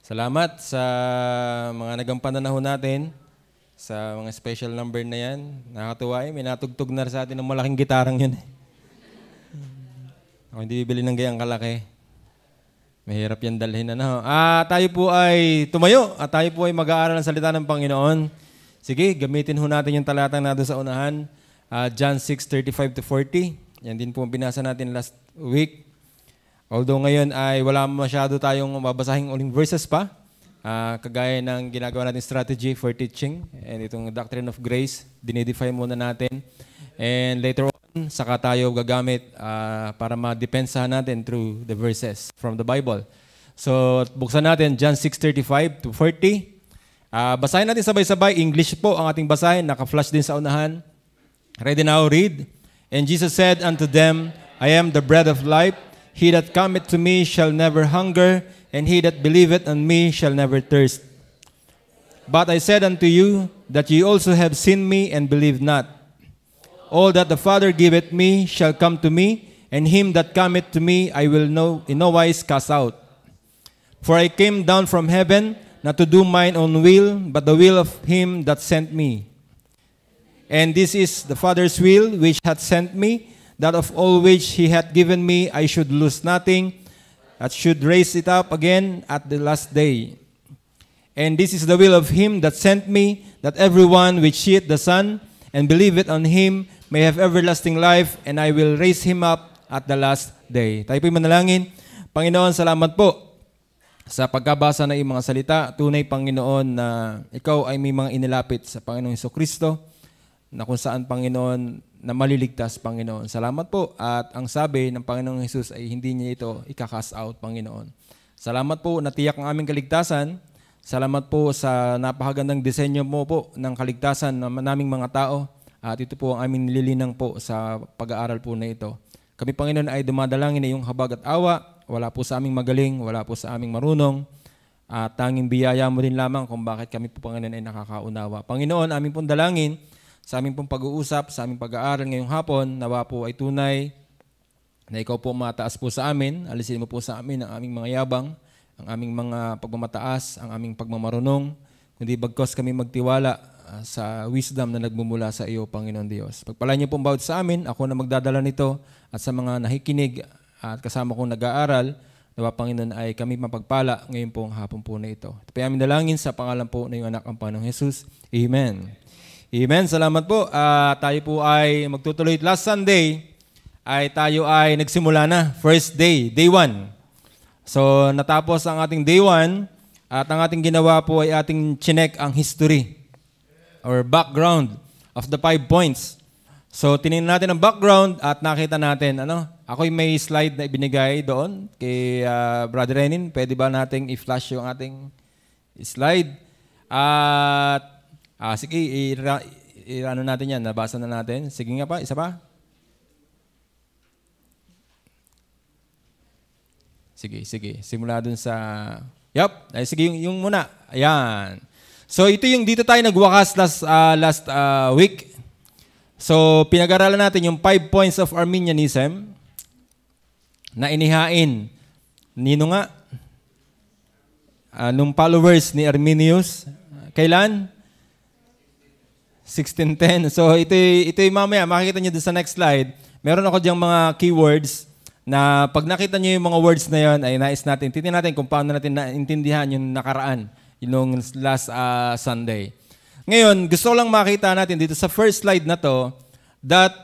Salamat sa mga nagampananahon natin, sa mga special number na yan. Nakakatuwa may natugtog na sa atin ng malaking gitarang yun. Ako hindi bibili ng gayang kalaki. Mahirap yan dalhin. Tayo po ay tumayo at tayo po ay mag-aaral ng salita ng Panginoon. Sige, gamitin ho natin yung talatang nado sa unahan. John 6:35-40. Yan din po ang binasa natin last week. Although ngayon ay wala masyado tayong babasahing uling verses pa. Kagaya ng ginagawa natin strategy for teaching. And itong doctrine of grace, dinedefine muna natin. And later on, saka tayo gagamit para ma-depensahan natin through the verses from the Bible. So, buksan natin John 6:35-40. Basahin natin sabay-sabay. English po ang ating basahin. Naka-flash din sa unahan. Ready now, read. And Jesus said unto them, I am the bread of life. He that cometh to me shall never hunger, and he that believeth on me shall never thirst. But I said unto you, that ye also have seen me, and believe not. All that the Father giveth me shall come to me, and him that cometh to me I will in no wise cast out. For I came down from heaven, not to do mine own will, but the will of him that sent me. And this is the Father's will which hath sent me, that of all which he hath given me I should lose nothing, that should raise it up again at the last day. And this is the will of him that sent me, that everyone which seeth the Son, and believeth on him, may have everlasting life, and I will raise him up at the last day. Tayo po'y manalangin. Panginoon, salamat po sa pagkabasa ng iyong mga salita. Tunay, Panginoon, na ikaw ay may mga inilapit sa Panginoong Jesucristo, na kung saan, Panginoon, na maliligtas, Panginoon. Salamat po. At ang sabi ng Panginoong Jesus ay hindi niya ito ika-cast out, Panginoon. Salamat po na tiyak ang aming kaligtasan. Salamat po sa napakagandang disenyo mo po ng kaligtasan ng naming mga tao. At ito po ang aming nililinang po sa pag-aaral po na ito. Kami, Panginoon, ay dumadalangin na iyong habag at awa. Wala po sa aming magaling, wala po sa aming marunong. At tanging biyaya mo din lamang kung bakit kami po, Panginoon, ay nakakaunawa. Panginoon, aming pong dalangin sa aming pong pag-uusap, sa aming pag-aaral ngayong hapon, nawa po ay tunay na ikaw po mataas po sa amin. Alisin mo po sa amin ang aming mga yabang, ang aming mga pagmamataas, ang aming pagmamarunong, kundi bagkos kami magtiwala sa wisdom na nagmumula sa iyo, Panginoon Diyos. Pagpalain niyo pong bawat sa amin, ako na magdadala nito, at sa mga nakikinig at kasama kong nag-aaral, nawa, Panginoon, ay kami mapagpala ngayon pong hapon po na ito. Ito po aming dalangin sa pangalan po ng iyong anak, ang Panginoong Jesus. Amen. Amen. Salamat po. Tayo po ay magtutuloy. Last Sunday ay tayo ay nagsimula na. First day, day 1. So natapos ang ating day 1 at ang ating ginawa po ay ating chinek ang history or background of the 5 points. So tinignan natin ang background at nakita natin, ako'y may slide na ibinigay doon kay Brother Renin. Pwede ba nating i-flash yung ating slide? At sige, i-ano natin yan. Nabasa na natin. Sige nga pa, isa pa. Sige. Simula dun sa... Sige, yung muna. Ayan. So, ito yung dito tayo nagwakas last week. So, pinag-aralan natin yung 5 points of Arminianism na inihain. Nino nga? Nung followers ni Arminius. Kailan? 1610. So ito yung mamaya, makikita nyo doon sa next slide. Meron ako diyang mga keywords na pag nakita nyo yung mga words na yon ay nais natin. Titingnan natin kung paano natin naintindihan yung nakaraan, yung last Sunday. Ngayon, gusto ko lang makita natin dito sa first slide na to that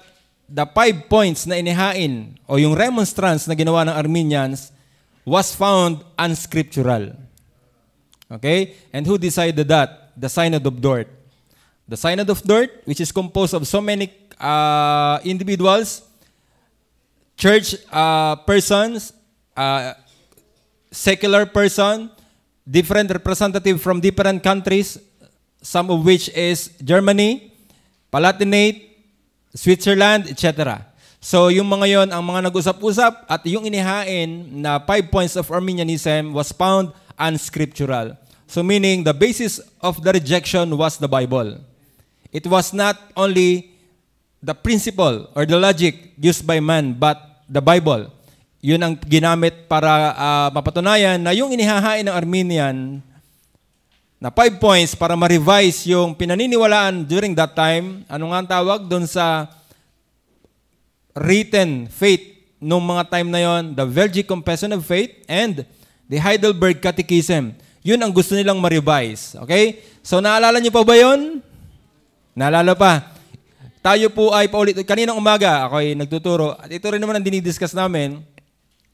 the 5 points na inihain o yung remonstrance na ginawa ng Arminians was found unscriptural. Okay? And who decided that? The Synod of Dort. The Synod of Dort, which is composed of so many individuals, church persons, secular person, different representative from different countries, some of which is Germany, Palatinate, Switzerland, etc. So yung mga yon ang mga nag-usap-usap at yung inihain na 5 points of Arminianism was found unscriptural. So meaning the basis of the rejection was the Bible. It was not only the principle or the logic used by man, but the Bible. yun ang ginamit para mapatunayan na yung inihahain ng Arminian na 5 points para ma-revise yung pinaniniwalaan during that time. Ano nga ang tawag doon sa written faith nung mga time na yon? The Belgic Confession of Faith and the Heidelberg Catechism. Yun ang gusto nilang ma-revise. Okay? So naalala niyo pa ba yun? Naalala pa? Tayo po ay paulit. Kaninang umaga, ako ay nagtuturo. At ito rin naman ang dinidiscuss namin.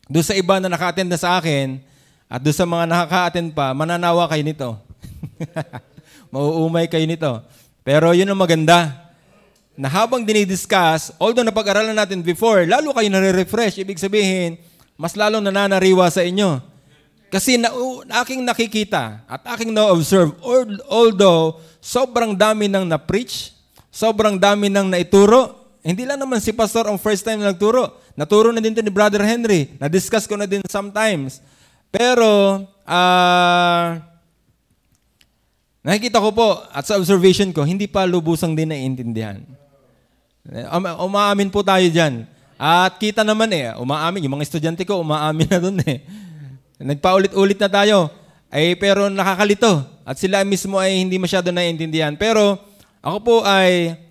Doon sa iba na naka-attend na sa akin, at doon sa mga nakaka-attend pa, mananawa kayo nito. Mauumay kayo nito. Pero yun ang maganda. Na habang dinidiscuss, although napag-aralan natin before, lalo kayo nare-refresh. Ibig sabihin, mas lalo nananariwa sa inyo. Kasi aking nakikita at aking na-observe, although sobrang dami nang na-preach, sobrang dami nang naituro. Hindi lang naman si Pastor ang first time na nagturo. Naturo na din ito ni Brother Henry. Na-discuss ko na din sometimes. Pero, nakikita ko po at sa observation ko, hindi pa lubusang din naiintindihan. Umaamin po tayo dyan. At kita naman umaamin. Yung mga estudyante ko, umaamin na dun Nagpaulit-ulit na tayo. Pero nakakalito. At sila mismo ay hindi masyado naiintindihan. Pero, ako po ay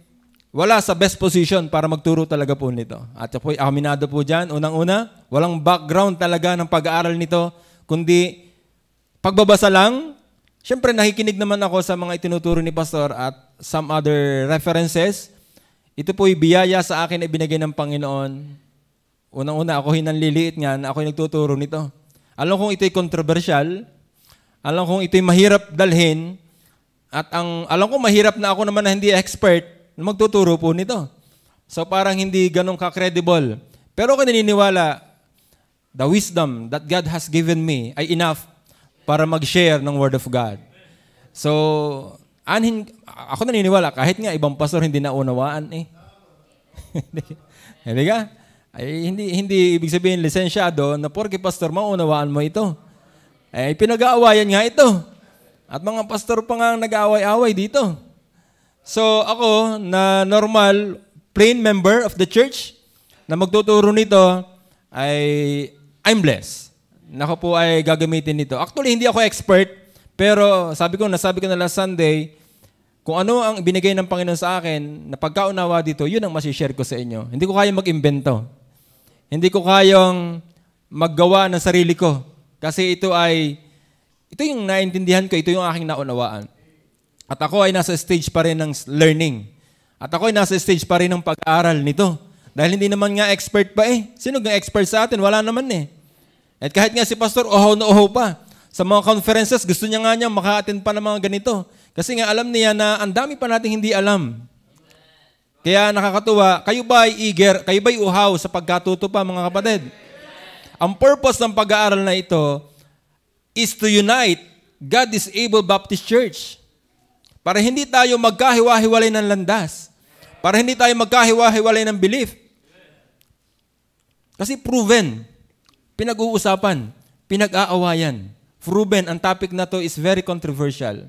wala sa best position para magturo talaga po nito. At ako ay aminado po dyan. Unang-una, walang background talaga ng pag-aaral nito, kundi pagbabasa lang. Siyempre, nakikinig naman ako sa mga itinuturo ni Pastor at some other references. Ito po ay biyaya sa akin na ibinigay ng Panginoon. Unang-una, ako hinanliliit nga na ako ay nagtuturo nito. Alam kong ito'y controversial. Alam kong ito'y mahirap dalhin. At alam ko mahirap na ako naman na hindi expert na magtuturo po nito. So parang hindi ganun ka-credible. Pero ako naniniwala, the wisdom that God has given me ay enough para mag-share ng Word of God. So, ako naniniwala, kahit nga ibang pastor hindi naunawaan Hindi ka? Hindi ibig sabihin lisensyado na porke pastor maunawaan mo ito. Pinag-aawayan nga ito. At mga pastor pa nga nag-aaway-away dito. So ako, na normal, plain member of the church, na magtuturo nito, I'm blessed. Nako po ay gagamitin nito. Actually, hindi ako expert, pero nasabi ko na last Sunday, kung ano ang binigay ng Panginoon sa akin, na pagkaunawa dito, yun ang masishare ko sa inyo. Hindi ko kayang mag-imbento. Hindi ko kayang maggawa ng sarili ko. Kasi ito yung naintindihan ko, ito yung aking naunawaan. At ako ay nasa stage pa rin ng learning. At ako ay nasa stage pa rin ng pag-aaral nito. Dahil hindi naman nga expert pa Sino nga expert sa atin? Wala naman At kahit nga si Pastor, oho na oho pa. Sa mga conferences, gusto niya nga maka-attend pa ng mga ganito. Kasi nga alam niya na ang dami pa nating hindi alam. Kaya nakakatuwa, kayo ba ay eager, kayo ba ay uhaw sa pagkatuto pa mga kapatid? Ang purpose ng pag-aaral na ito is to unite God is Able Baptist Church. Para hindi tayo magkahiwa-hiwalay ng landas. Para hindi tayo magkahiwa-hiwalay ng belief. Kasi proven, pinag-uusapan, pinag-aawayan. Proven, ang topic na to is very controversial.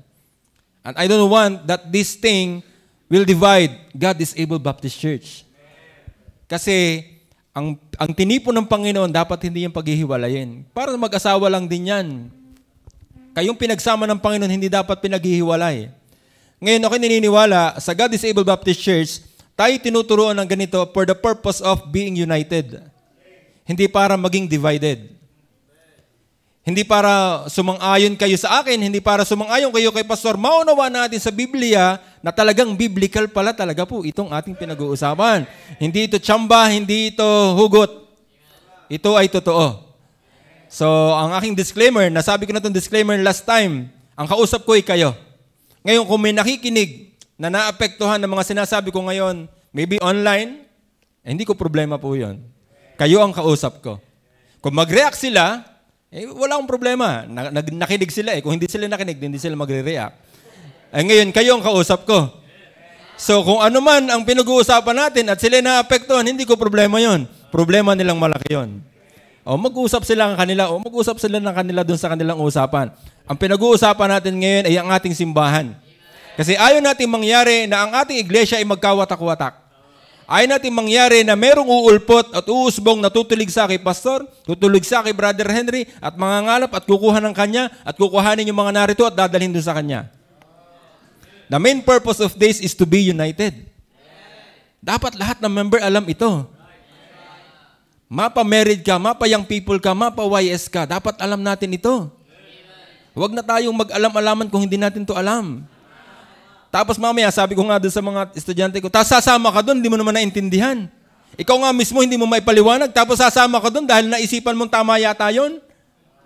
And I don't want that this thing will divide God is Able Baptist Church. Kasi ang tinipon ng Panginoon dapat hindi yung paghihiwalayin. Para mag-asawa lang din yan. Kayong pinagsama ng Panginoon hindi dapat pinaghihiwalay. Ngayon ako naniniwala sa God is Able Baptist Church, tayo tinuturuan ng ganito for the purpose of being united. Hindi para maging divided. Hindi para sumang-ayon kayo sa akin, hindi para sumang-ayon kayo kay Pastor. Maunawa natin sa Biblia na talagang biblical pala talaga po itong ating pinag-uusapan. Hindi ito tsamba, hindi ito hugot. Ito ay totoo. So, ang aking disclaimer, nasabi ko na itong disclaimer last time, ang kausap ko ay kayo. Ngayon, kung may nakikinig na naapektuhan ng mga sinasabi ko ngayon, maybe online, hindi ko problema po yun. Kayo ang kausap ko. Kung mag-react sila, wala akong problema. Nakinig sila Kung hindi sila nakinig, hindi sila magre-react. Ngayon, kayo ang kausap ko. So, kung ano man ang pinag-uusapan natin at sila naapektuhan, hindi ko problema yon. Problema nilang malaki yon. Mag-uusap sila ng kanila, mag-uusap sila ng kanila dun sa kanilang usapan. Ang pinag-uusapan natin ngayon ay ang ating simbahan. Kasi ayaw natin mangyari na ang ating iglesia ay magkawatak-watak. Ayaw natin mangyari na merong uulpot at uusbong na tutulig sa kay Pastor, tutulig sa kay Brother Henry, at mangangalap at kukuha ng kanya, at kukuhanin yung mga narito at dadalhin doon sa kanya. The main purpose of this is to be united. Dapat lahat ng member alam ito. Mapa-married ka, mapa-young people ka, mapa-YS ka, dapat alam natin ito. Huwag na tayong mag-alam-alaman kung hindi natin to alam. Tapos mamaya, sabi ko nga doon sa mga estudyante ko, tapos sasama ka doon, hindi mo naman naintindihan. Ikaw nga mismo, hindi mo maipaliwanag, tapos sasama ka doon dahil naisipan mong tama yata yun?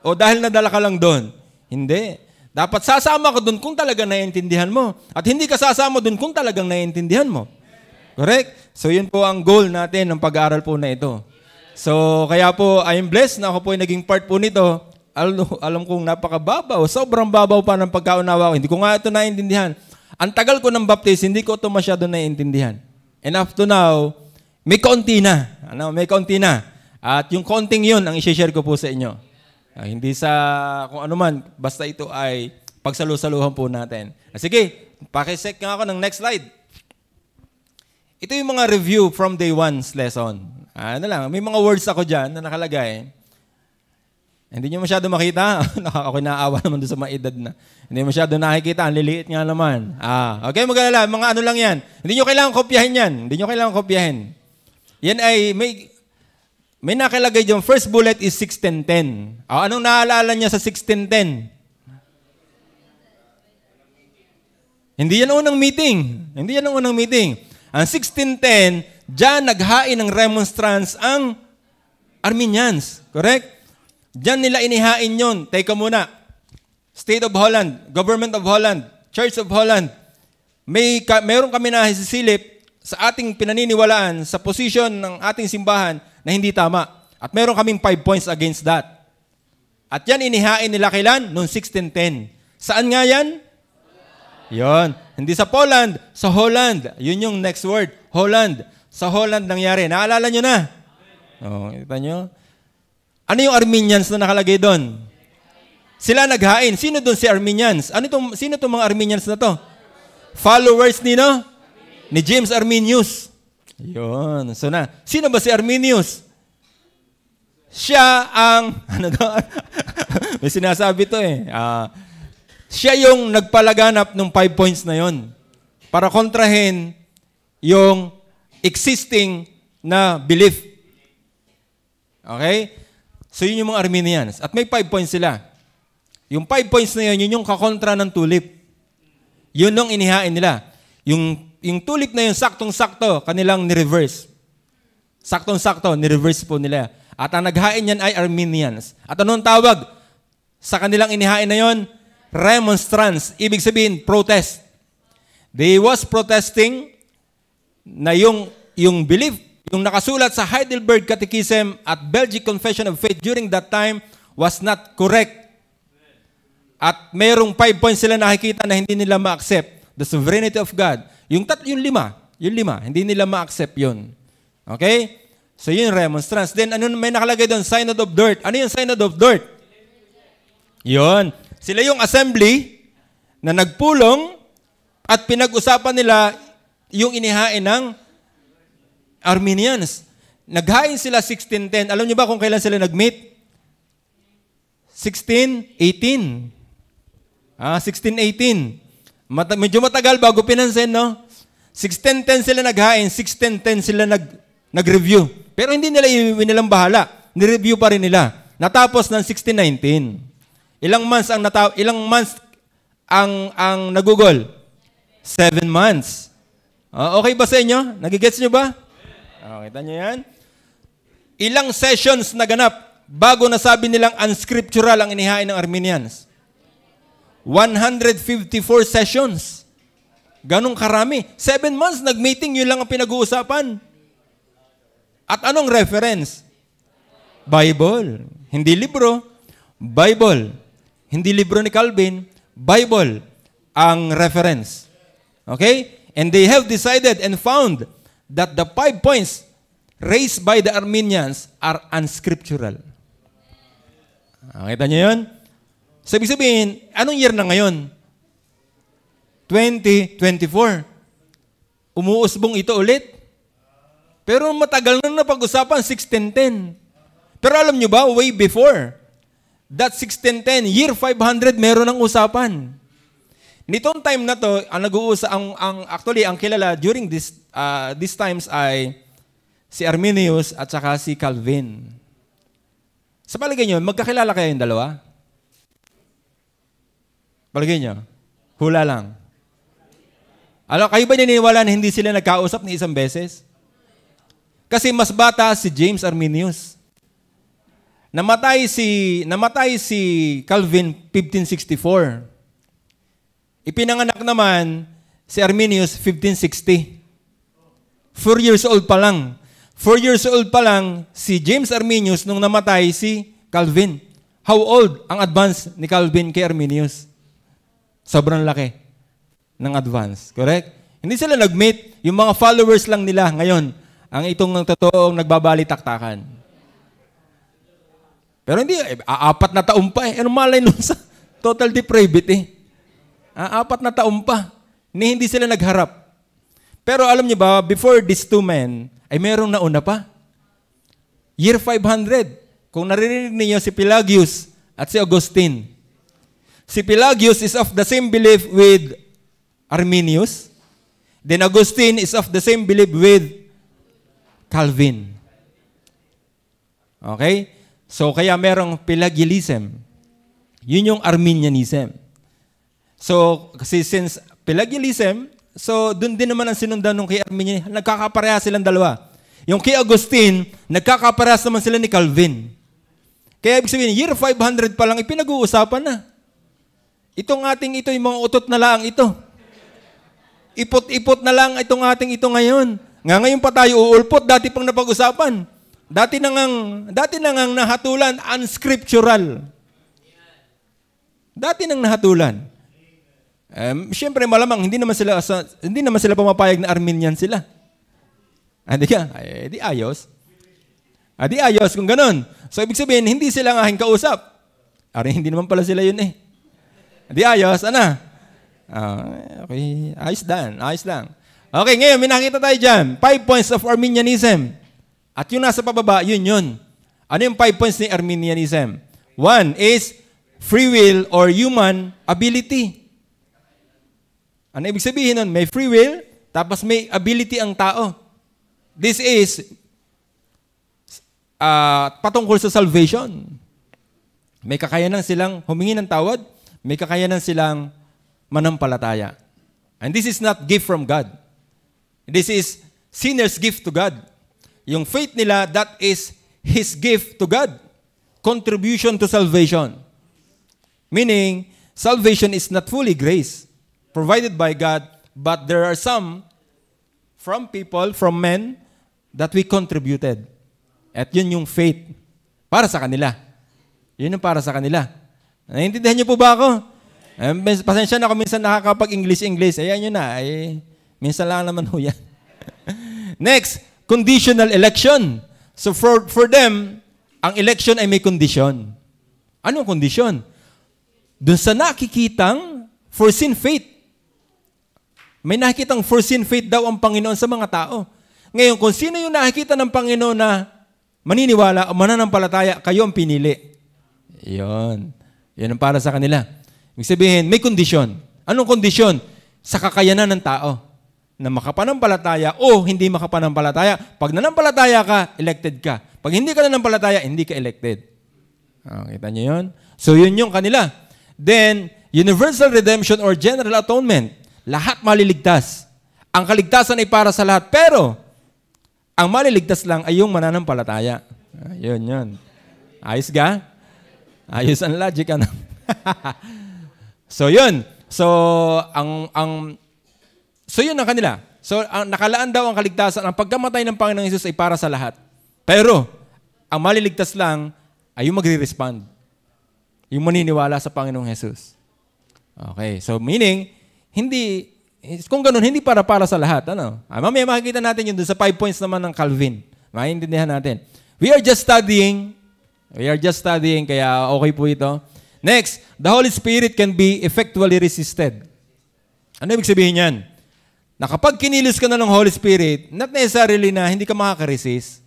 O dahil nadala ka lang doon? Hindi. Dapat sasama ka doon kung talagang naiintindihan mo. At hindi ka sasama doon kung talagang naiintindihan mo. Correct? So yun po ang goal natin ng pag-aaral po na ito. So kaya po, I am blessed na ako po ay naging part po nito. Alam kong napakababaw, sobrang babaw pa ng pagkaunawa ko. Hindi ko nga ito naiintindihan. Ang tagal ko ng baptist, hindi ko ito masyado naiintindihan. And up to now, may kaunti na. May kaunti na. At yung konting yun, ang i-share ko po sa inyo. Hindi sa kung ano man, basta ito ay pagsalusaluhan po natin. Sige, pakisek nga ako ng next slide. Ito yung mga review from day 1's lesson. May mga words ako dyan na nakalagay. Hindi nyo masyado makita. Ako naawa naman doon sa mga edad na. Hindi masyado nakikita. Ang liliit nga naman. Okay, mag-alala. Mga ano lang yan. Hindi nyo kailangan kopyahin yan. Hindi nyo kailangan kopyahin. Yan ay, may nakalagay dyan. First bullet is 16:10. Anong naalala niya sa 16:10? Hindi yan ang unang meeting. Hindi yan ang unang meeting. Ang 16:10, dyan naghain ng remonstrance ang Arminians. Correct? Diyan nila inihain yon. Teka muna. State of Holland, Government of Holland, Church of Holland. Mayroon kami na sisilip sa ating pinaniniwalaan sa position ng ating simbahan na hindi tama. At mayroon kaming 5 points against that. At yan inihain nila kailan? Noong 1610. Saan nga yan? Yon. Hindi sa Poland, sa Holland. Yun yung next word. Holland. Sa Holland nangyari. Naalala nyo na? Kita nyo? Ano yung Arminians na nakalagay doon? Sila naghain. Sino doon si Arminians? Sino itong mga Arminians na to? Followers ni James Arminius. Yun. So na. Sino ba si Arminius? Siya ang, may sinasabi to siya yung nagpalaganap ng 5 points na yon para kontrahin yung existing na belief. Okay? So, yun yung mga Arminians. At may 5 points sila. Yung 5 points na yun, yun yung kakontra ng tulip. Yun yung inihain nila. Yung tulip na yun, saktong-sakto, kanilang ni-reverse. Saktong-sakto, ni-reverse po nila. At ang naghain yan ay Arminians. At anong tawag sa kanilang inihain na yun? Remonstrance. Ibig sabihin, protest. They was protesting na yung belief, yung nakasulat sa Heidelberg Catechism at Belgic Confession of Faith during that time was not correct. At mayroong 5 points sila nakikita na hindi nila ma-accept. The sovereignty of God. Yung lima, hindi nila ma-accept yun. Okay? So yun remonstrance. Then ano may nakalagay doon? Synod of dirt. Ano yung synod of dirt? Yun. Sila yung assembly na nagpulong at pinag-usapan nila yung inihain ng Arminians. Naghain sila 1610. Alam niyo ba kung kailan sila nag-meet? 1618. 1618. Medyo matagal bago pinansin, no? 1610 sila naghain, 1610 sila nag-review. Pero hindi nila inilang bahala. Ni-review pa rin nila. Natapos ng 1619. Ilang months ang nagugol? 7 months. Okay ba sa inyo? Nagigets nyo ba? Kita nyo yan? Ilang sessions naganap bago nasabi nilang unscriptural ang inihain ng Arminians? 154 sessions. Ganong karami. 7 months nag-meeting, yun lang ang pinag-uusapan. At anong reference? Bible. Hindi libro. Bible. Hindi libro ni Calvin. Bible ang reference. Okay? And they have decided and found that the 5 points raised by the Arminians are unscriptural. Nakita niyo yun? Sabi sabihin, anong year na ngayon? 2024. Umuusbong ito ulit? Pero matagal na napag-usapan, 1610. Pero alam nyo ba, way before, that 1610, year 500, meron ng usapan. Nitong time na to, actually, ang kilala during these times ay si Arminius at saka si Calvin. Sa palagay nyo, magkakilala kaya yung dalawa? Palagay nyo? Hula lang. Kayo ba naniniwala na hindi sila nagkausap ni isang beses? Kasi mas bata si James Arminius. Namatay si Calvin 1564. Ipinanganak naman si Arminius 1560. 4 years old pa lang. 4 years old pa lang si James Arminius nung namatay si Calvin. How old ang advance ni Calvin kay Arminius? Sobrang laki ng advance. Correct? Hindi sila nag-meet. Yung mga followers lang nila ngayon ang itong totoong nagbabalitaktakan. Pero hindi, 4 na taon pa eh. Ano malay nun sa total depravity? 4 na taon pa. Hindi sila nagharap. Pero alam niyo ba, before these two men, ay merong nauna pa. Year 500. Kung naririnig niyo si Pelagius at si Augustine. Si Pelagius is of the same belief with Arminius. Then Augustine is of the same belief with Calvin. Okay? So, kaya merong Pelagianism. Yun yung Arminianism. So, kasi since Pelagianism, so doon din naman ang sinundan nung kay Arminian. Nagkakaparehas silang dalawa. Yung kay Augustine, nagkakaparehas naman sila ni Calvin. Kaya ibig sabihin, year 500 pa lang, ipinag-uusapan na. Itong ating ito, yung mga utot na lang ito. Ipot-ipot na lang itong ating ito ngayon. Ngayon pa tayo uulpot, dati pang napag-usapan. Dati nang nahatulan, unscriptural. Dati nang nahatulan. Siyempre malamang hindi naman sila pumapayag na Arminian sila. Di ayos. Di ayos kung ganun. So ibig sabihin hindi sila nga aking kausap. Hindi naman pala sila yun eh. Di ayos, okay, ayos lang. Okay, ngayon may nakita tayo dyan. 5 points of Arminianism. At yung nasa pababa, yun. Ano yung 5 points ni Arminianism? 1 is free will or human ability. Ano ibig sabihin nun? May free will, tapos may ability ang tao. This is patungkol sa salvation. May kakayanan silang humingi ng tawad, may kakayanan silang manampalataya. And this is not gift from God. This is sinner's gift to God. Yung faith nila, that is His gift to God. Contribution to salvation. Meaning, salvation is not fully grace provided by God, but there are some from people, from men, that we contributed. At yun yung faith para sa kanila. Yun yung para sa kanila. Naiintindihan niyo po ba ako? Pasensya na ako minsan nakakapag-English. Ayan yun na. Minsan lang naman ho yan. Next, conditional election. So for them, ang election ay may condition. Anong condition? Doon sa nakikitang foreseen faith. May nakikitang foreseen faith daw ang Panginoon sa mga tao. Ngayon, kung sino yung nakikita ng Panginoon na maniniwala o mananampalataya, kayo ang pinili. Yun. Yan ang para sa kanila. Ibig sabihin, may kondisyon. Anong kondisyon? Sa kakayanan ng tao na makapanampalataya o hindi makapanampalataya. Pag nanampalataya ka, elected ka. Pag hindi ka nanampalataya, hindi ka elected. Kita niyo yun? So, yun yung kanila. Then, universal redemption or general atonement. Lahat maliligtas. Ang kaligtasan ay para sa lahat. Pero, ang maliligtas lang ay yung mananampalataya. Yun. Ayos ka? Ayos ang logic. Ano? So, yun. So, yun ang kanila. So, nakalaan daw ang kaligtasan. Ang pagkamatay ng Panginoong Hesus ay para sa lahat. Pero, ang maliligtas lang ay yung magre-respond. Yung maniniwala sa Panginoong Hesus. Okay. So, meaning, kung ganun, hindi para sa lahat. Ano? Mamaya makikita natin yun doon sa 5 points naman ng Calvin. Maintindihan natin. We are just studying, kaya okay po ito. Next, the Holy Spirit can be effectually resisted. Ano ibig sabihin yan? na kapag kinilos ka na ng Holy Spirit, not necessarily na hindi ka makaka-resist.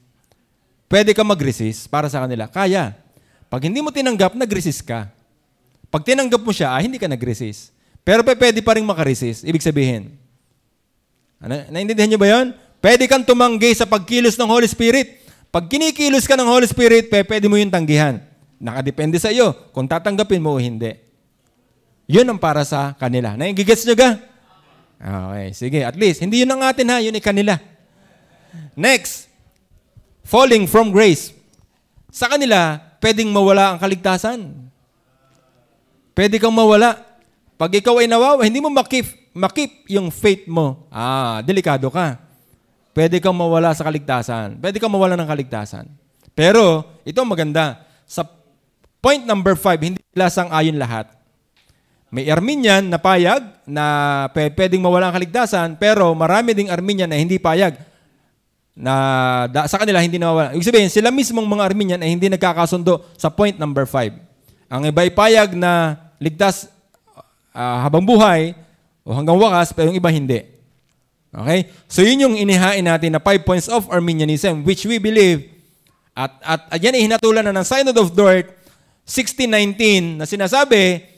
Pwede ka mag-resist para sa kanila. Kaya. Pag hindi mo tinanggap, nag-resist ka. Pag tinanggap mo siya, hindi ka nag-resist. Pero pwede pa rin makaresist. Ibig sabihin. Naintindihan niyo ba yun? Pwede kang tumanggi sa pagkilos ng Holy Spirit. Pag kinikilos ka ng Holy Spirit, pwede mo yung tanggihan. Nakadepende sa iyo kung tatanggapin mo o hindi. Yun ang para sa kanila. Naigigets nyo ga? Okay, sige. At least, hindi yun ang atin ha, yun ay kanila. Next, falling from grace. Sa kanila, pwedeng mawala ang kaligtasan. Pwede kang mawala. Pag ikaw ay nawawa, hindi mo makip yung faith mo. Delikado ka. Pwede kang mawala sa kaligtasan. Pwede kang mawala ng kaligtasan. Pero, ito maganda. Sa point number 5, hindi sila sang-ayon lahat. May Arminian na payag na pwedeng mawala ang kaligtasan, pero marami ding Arminian na hindi payag na sa kanila hindi nawawala. Ibig sabihin, sila mismong mga Arminian ay hindi nagkakasundo sa point number 5. Ang iba ay payag na ligtas habang buhay o hanggang wakas, pero yung iba hindi. Okay? So yun yung inihain natin na 5 points of Arminianism, which we believe, at yan ay hinatulan na ng Synod of Dort 1619 na sinasabi,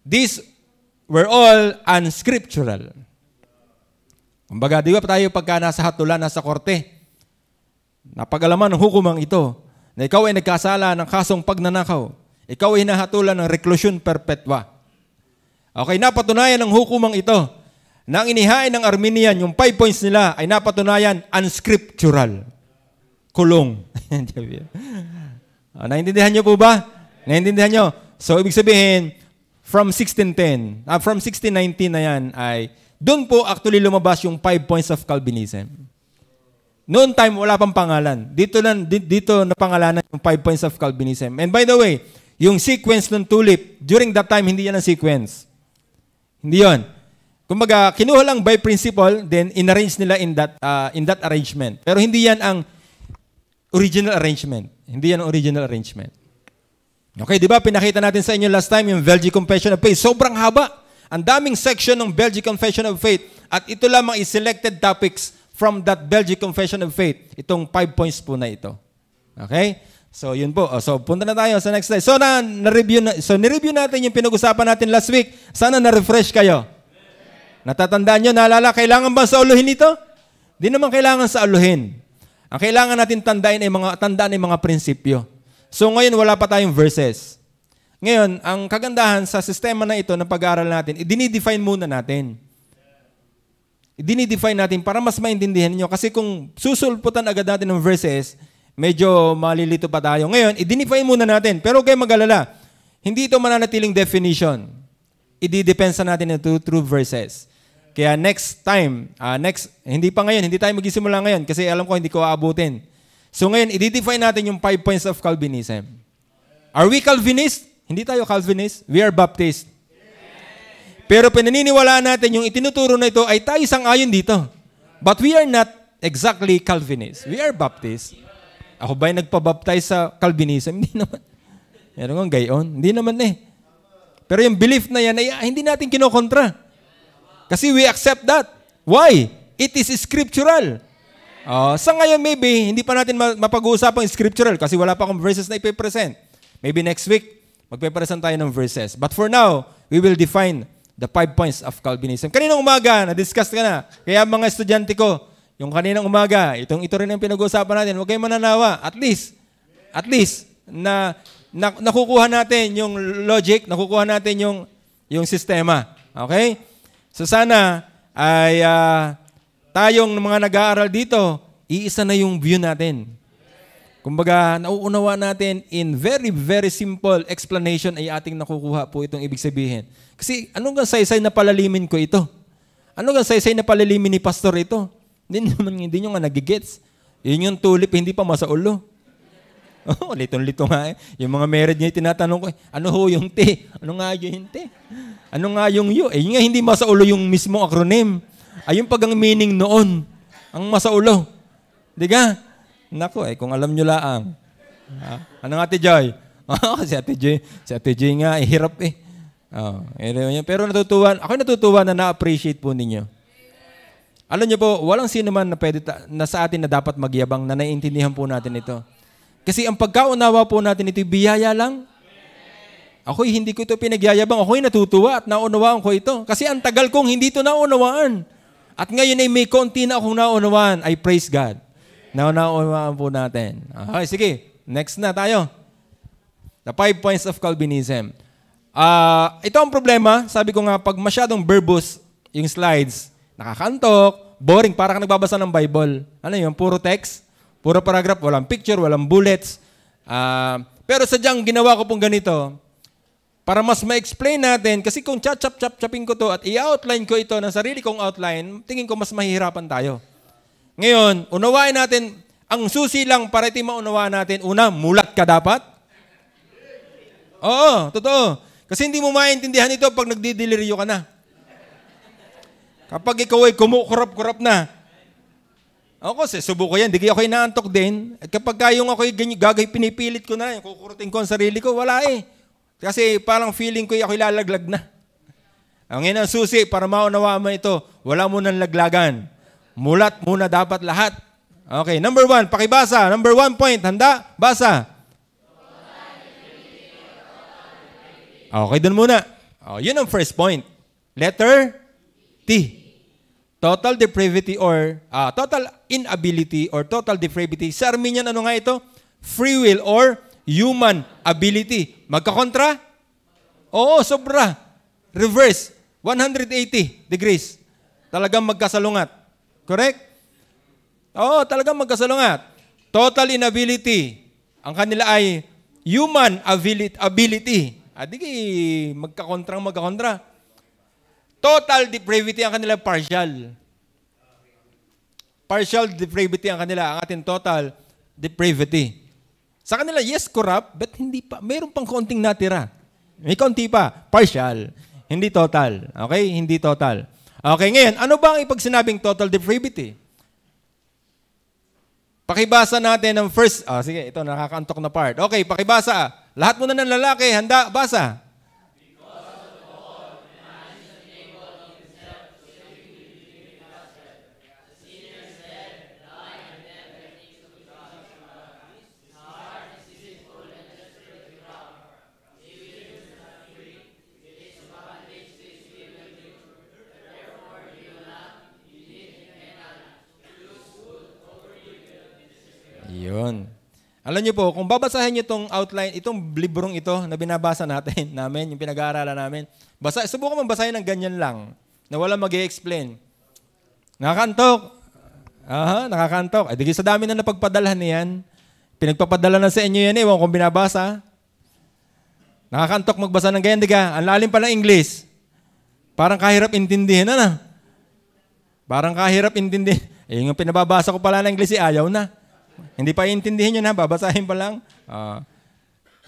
these were all unscriptural. Kumbaga, di ba tayo pagka nasa hatulan, nasa korte, napag-alaman ng hukumang ito, na ikaw ay nagkasala ng kasong pagnanakaw, ikaw ay hinahatulan ng reclusion perpetua. Okay, napatunayan ng hukumang ito, na ang inihain ng Arminian, yung 5 points nila, ay napatunayan unscriptural. Kulong. Naintindihan nyo po ba? Naintindihan nyo? So, ibig sabihin, from 1619 na yan, ay doon po actually lumabas yung 5 points of Calvinism. Noon time, wala pang pangalan. Dito na pangalanan yung 5 points of Calvinism. And by the way, yung sequence ng tulip, during that time, hindi yan ang sequence. Hindi yon. Kumbaga, kinuha lang by principle, then inarrange nila in that arrangement. Pero hindi yan ang original arrangement. Hindi yan ang original arrangement. Okay, di ba? Pinakita natin sa inyo last time yung Belgic Confession of Faith. Sobrang haba. Ang daming section ng Belgic Confession of Faith. At ito lamang is selected topics from that Belgic Confession of Faith. Itong 5 points po na ito. Okay? So, yun po. So, punta na tayo sa next slide. So, nireview natin yung pinag-usapan natin last week. Sana na-refresh kayo. Natatandaan nyo, naalala, kailangan ba sa uluhin ito? Di naman kailangan sa uluhin. Ang kailangan natin tandaan ay mga prinsipyo. So ngayon, wala pa tayong verses. Ngayon, ang kagandahan sa sistema na ito ng pag-aaral natin, i-define muna natin. I-define natin para mas maintindihan niyo. Kasi kung susulputan agad natin ng verses, medyo malilito pa tayo. Ngayon, i-define muna natin. Pero huwag kayong mag-alala. Hindi ito mananatiling definition. I-depensa natin ito through verses. Kaya next time, hindi pa ngayon, hindi tayo magsisimula ngayon kasi alam ko hindi ko aabutin. So ngayon, i-define natin yung 5 points of Calvinism. Are we Calvinist? Hindi tayo Calvinist. We are Baptist. Pero pinaniniwalaan natin yung itinuturo na ito ay tayo sang-ayon dito. But we are not exactly Calvinist. We are Baptist. Ako ba'y nagpabaptize sa Calvinism? Hindi naman. Meron kang gayon. Hindi naman eh. Pero yung belief na yan ay hindi natin kinokontra. Kasi we accept that. Why? It is scriptural. Sa ngayon maybe, hindi pa natin mapag-uusapang scriptural kasi wala pa akong verses na ipipresent. Maybe next week, magpipresent tayo ng verses. But for now, we will define the 5 points of Calvinism. Kaninang umaga, na-discuss ka na. Kaya mga estudyante ko, yung kaninang umaga, ito rin ang pinag-uusapan natin. Huwag kayong mananawa. At least, na nakukuha natin yung logic, nakukuha natin yung sistema. Okay? So sana ay tayong mga nag-aaral dito, iisa na yung view natin. Kumbaga, nauunawa natin in very, very simple explanation ay ating nakukuha po itong ibig sabihin. Kasi anong saysay na palalimin ko ito? Anong saysay na palalimin ni pastor ito? Hindi nyo nga nagigets. Yun yung tulip, hindi pa masaulo. Litong-lito nga eh. Yung mga married niya, tinatanong ko, ano ho yung te? Ano nga yung te? Ano nga yung yu? Yun nga hindi masaulo yung mismong acronym. Ayun pag ang meaning noon. Ang masaulo. Di ka? Naku kung alam nyo laang. Ano nga Ate Joy? Si Ate Joy nga, hirap eh. Pero ako natutuwa na na-appreciate po ninyo. Alam niyo po, walang sino man na, na sa atin na dapat magyabang na naiintindihan po natin ito. Kasi ang pagkaunawa po natin ito, biyaya lang. Ako'y hindi ko ito pinagyayabang. Ako'y natutuwa at naunawaan ko ito. Kasi ang tagal kong hindi ito naunawaan. At ngayon ay may konti na akong naunawaan. I praise God. Naunawaan po natin. Okay, sige. Next na tayo. The 5 points of Calvinism. Ito ang problema. Sabi ko nga, pag masyadong verbose yung slides, nakakantok, boring, para ka nagbabasa ng Bible. Ano yun? Puro text, puro paragraph, walang picture, walang bullets. Pero sadyang ginawa ko pong ganito, para mas ma-explain natin, kasi kung chop-chop-chop-chopin ko to at i-outline ko ito ng sarili kong outline, tingin ko mas mahihirapan tayo. Ngayon, unawain natin, ang susi lang para ito maunawaan natin, una, mulat ka dapat. Oo, totoo. Kasi hindi mo maintindihan ito pag nagdideliryo ka na. Kapag ikaw ay kumukurap-kurap na. Ako, subo ko yan. Di ako inaantok din. At kapag yung ako gagay, pinipilit ko na, kukurutin ko ang sarili ko, wala eh. Kasi parang feeling ko ako'y lalaglag na. Ang ina susi para maunawa mo ito, wala mo nang laglagan. Mulat muna dapat lahat. Okay, number 1, pakibasa. Number 1 point, handa? Basa. Okay, dun muna. Yun ang first point. Letter T. Total depravity or total inability or total depravity. Sa Armenian, ano nga ito? Free will or human ability. Magkakontra? Oo, sobra. Reverse. 180 degrees. Talagang magkasalungat. Correct? Oo, talagang magkasalungat. Total inability. Ang kanila ay human ability. Di magkakontra. Total depravity ang kanila partial. Partial depravity ang kanila. Ang ating total depravity. Sa kanila, yes, corrupt, but hindi pa. Mayroon pang konting natira. May konti pa. Partial. Hindi total. Okay? Hindi total. Okay, ngayon, ano ba ang ibig sinabing total depravity? Pakibasa natin ang first. Sige, ito, nakakaantok na part. Okay, pakibasa. Lahat muna ng lalaki, handa, basa. Yun. Alam niyo po, kung babasahin niyo itong outline, itong librong ito na binabasa namin, yung pinag-aaralan namin, subukan mong basahin ng ganyan lang, na walang mag-i-explain. Nakakantok. Nakakantok. Di sa dami na napagpadalhan niyan. Pinagpapadala na sa inyo yan ewan kung binabasa. Nakakantok magbasa ng ganyan, diga. Ang lalim pa ng English. Parang kahirap intindihin na. Parang kahirap intindihin. Yung pinababasa ko pala ng English, ayaw na. Hindi pa iintindihin yun, babasahin pa lang.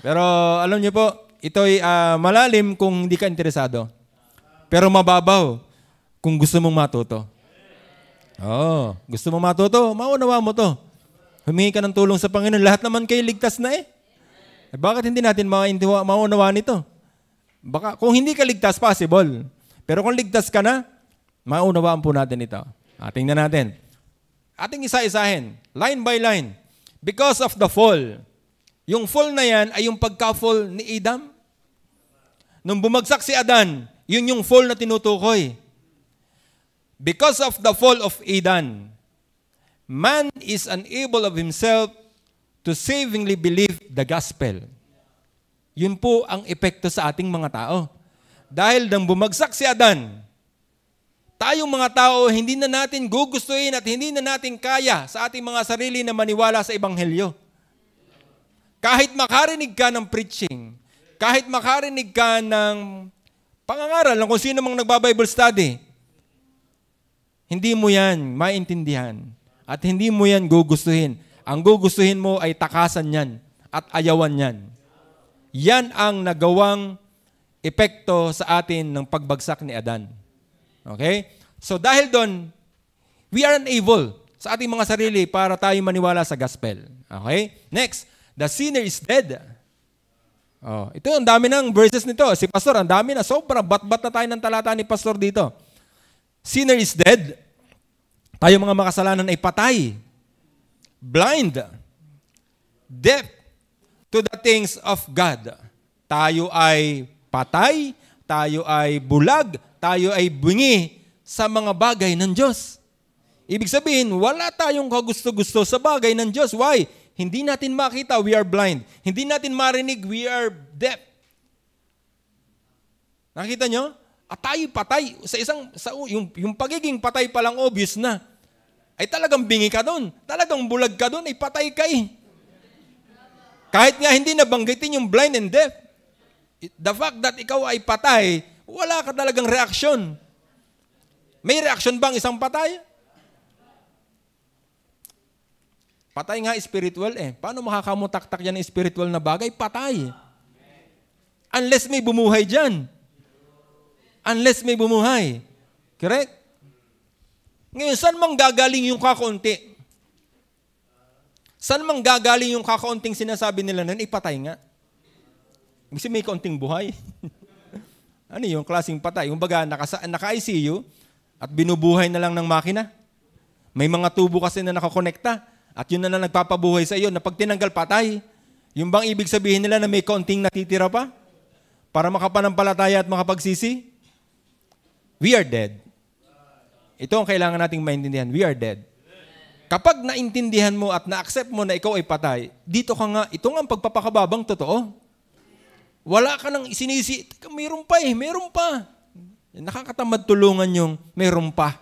Pero alam niyo po, ito'y malalim kung hindi ka interesado. Pero mababaw kung gusto mong matuto. Gusto mong matuto, maunawa mo to. Humingi ka ng tulong sa Panginoon. Lahat naman kayo ligtas na eh. Bakit hindi natin maunawa nito? Baka, kung hindi ka ligtas, possible. Pero kung ligtas ka na, maunawaan po natin ito. Tingnan natin. Ating isa-isahin, line by line. Because of the fall. Yung fall na yan ay yung pagka-fall ni Adam. Nung bumagsak si Adan, yun yung fall na tinutukoy. Because of the fall of Adam, man is unable of himself to savingly believe the gospel. Yun po ang epekto sa ating mga tao. Dahil nang bumagsak si Adan, tayong mga tao, hindi na natin gugustuhin at hindi na natin kaya sa ating mga sarili na maniwala sa Ebanghelyo. Kahit makarinig ka ng preaching, kahit makarinig ka ng pangangaral ng kung sino mang nagba-Bible study, hindi mo yan maintindihan at hindi mo yan gugustuhin. Ang gugustuhin mo ay takasan yan at ayawan yan. Yan ang nagawang epekto sa atin ng pagbagsak ni Adan. Okay? So dahil doon, we are unable sa ating mga sarili para tayo maniwala sa gospel. Okay? Next, the sinner is dead. Ito, ang dami ng verses nito. Si Pastor, ang dami na. Sobrang bat-bat na tayo ng talata ni Pastor dito. Sinner is dead. Tayo mga makasalanan ay patay, blind, deaf to the things of God. Tayo ay patay, tayo ay bulag, tayo ay bungi sa mga bagay ng Diyos. Ibig sabihin, wala tayong kagusto-gusto sa bagay ng Diyos. Why? Hindi natin makita, we are blind. Hindi natin marinig, we are deaf. Nakita nyo? At tayo patay. Yung pagiging patay pa lang obvious na. Ay talagang bingi ka doon. Talagang bulag ka doon, ay patay ka eh. Kahit nga hindi nabanggitin yung blind and deaf. The fact that ikaw ay patay, wala ka talagang reaksyon. May reaksyon bang isang patay? Patay nga spiritual eh. Paano makakamutaktak yan ng spiritual na bagay? Patay. Unless may bumuhay dyan. Unless may bumuhay. Correct? Ngayon, saan mang gagaling yung kakaunti? Saan mang gagaling yung kakaunting sinasabi nila na ipatay nga? Kasi may kaunting buhay. Ano yung klaseng patay? Yung baga, naka-ICU at binubuhay na lang ng makina. May mga tubo kasi na nakakonekta. At yun na lang nagpapabuhay sa iyo na pag tinanggal patay. Yung bang ibig sabihin nila na may kaunting natitira pa? Para makapanampalataya at makapagsisi? We are dead. Ito ang kailangan nating maintindihan. We are dead. Kapag naintindihan mo at na-accept mo na ikaw ay patay, dito ka nga, ito nga ang pagpapakababang totoo. Wala ka nang isinisi. Teka, mayroon pa eh, mayroon pa. Nakakatamad tulungan yung mayroon pa.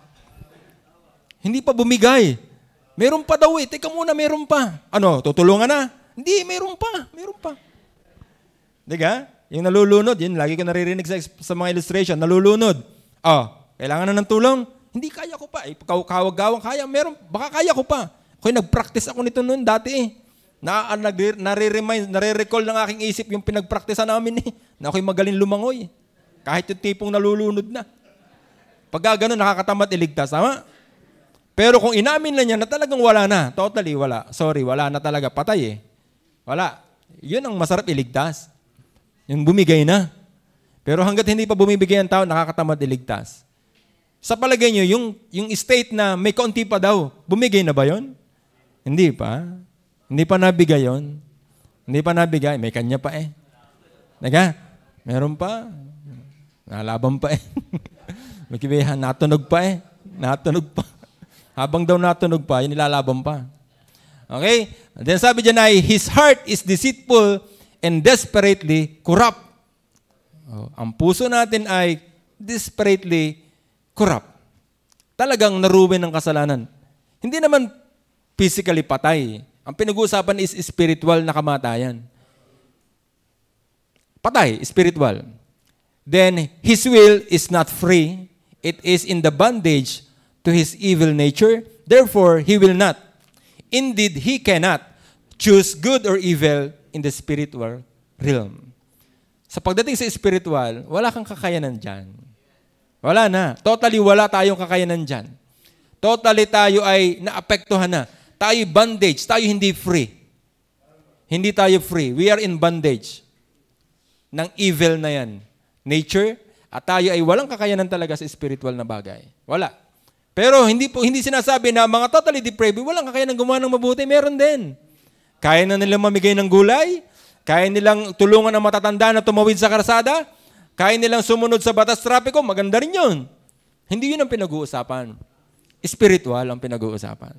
Hindi pa bumigay. Meron pa daw eh. Teka muna, meron pa. Ano, tutulungan na? Hindi, meron pa. Meron pa. Diga? Yung nalulunod, yun, lagi ko naririnig sa mga illustration, nalulunod. Kailangan na ng tulong? Hindi, kaya ko pa. Kawag-gawang kaya, meron. Baka kaya ko pa. Okay, nag-practice ako nito noon dati eh. Nare-recall ng aking isip yung pinag-practicean namin eh. Na ako'y magaling lumangoy. Kahit yung tipong nalulunod na. Pagka ganun, nakakatamad iligtas. Tama? Pero kung inamin na niya na talagang wala na, totally wala. Sorry, wala na talaga. Patay eh. Wala. Yun ang masarap iligtas. Yung bumigay na. Pero hanggat hindi pa bumibigay ang tao, nakakatamad iligtas. Sa palagay nyo, yung state na may kaunti pa daw, bumigay na ba yun? Hindi pa. Hindi pa nabigay yun. Hindi pa nabigay. May kanya pa eh. Naga? Meron pa. Nalaban pa eh. May kibihan, natunog pa eh. Natunog pa. Habang daw natunog pa, yun nilalaban pa. Okay? And then sabi dyan ay, his heart is deceitful and desperately corrupt. Ang puso natin ay desperately corrupt. Talagang naruwin ng kasalanan. Hindi naman physically patay. Ang pinag-uusapan is spiritual na kamatayan. Patay, spiritual. Then, his will is not free. It is in the bondage to his evil nature, therefore, he will not. Indeed, he cannot choose good or evil in the spiritual realm. Sa pagdating sa spiritual, wala kang kakayanan dyan. Wala na. Totally wala tayong kakayanan dyan. Totally tayo ay naapektuhan na. Tayo bondage. Tayo hindi free. Hindi tayo free. We are in bondage ng evil na yan. Nature. At tayo ay walang kakayanan talaga sa spiritual na bagay. Wala. Pero hindi sinasabi na mga totally depraved, walang kakayanan gumawa ng mabuti. Meron din. Kaya na nilang mamigay ng gulay. Kaya nilang tulungan ang matatanda na tumawid sa karsada. Kaya nilang sumunod sa batas trapiko. Maganda rin yun. Hindi yun ang pinag-uusapan. Spiritual ang pinag-uusapan.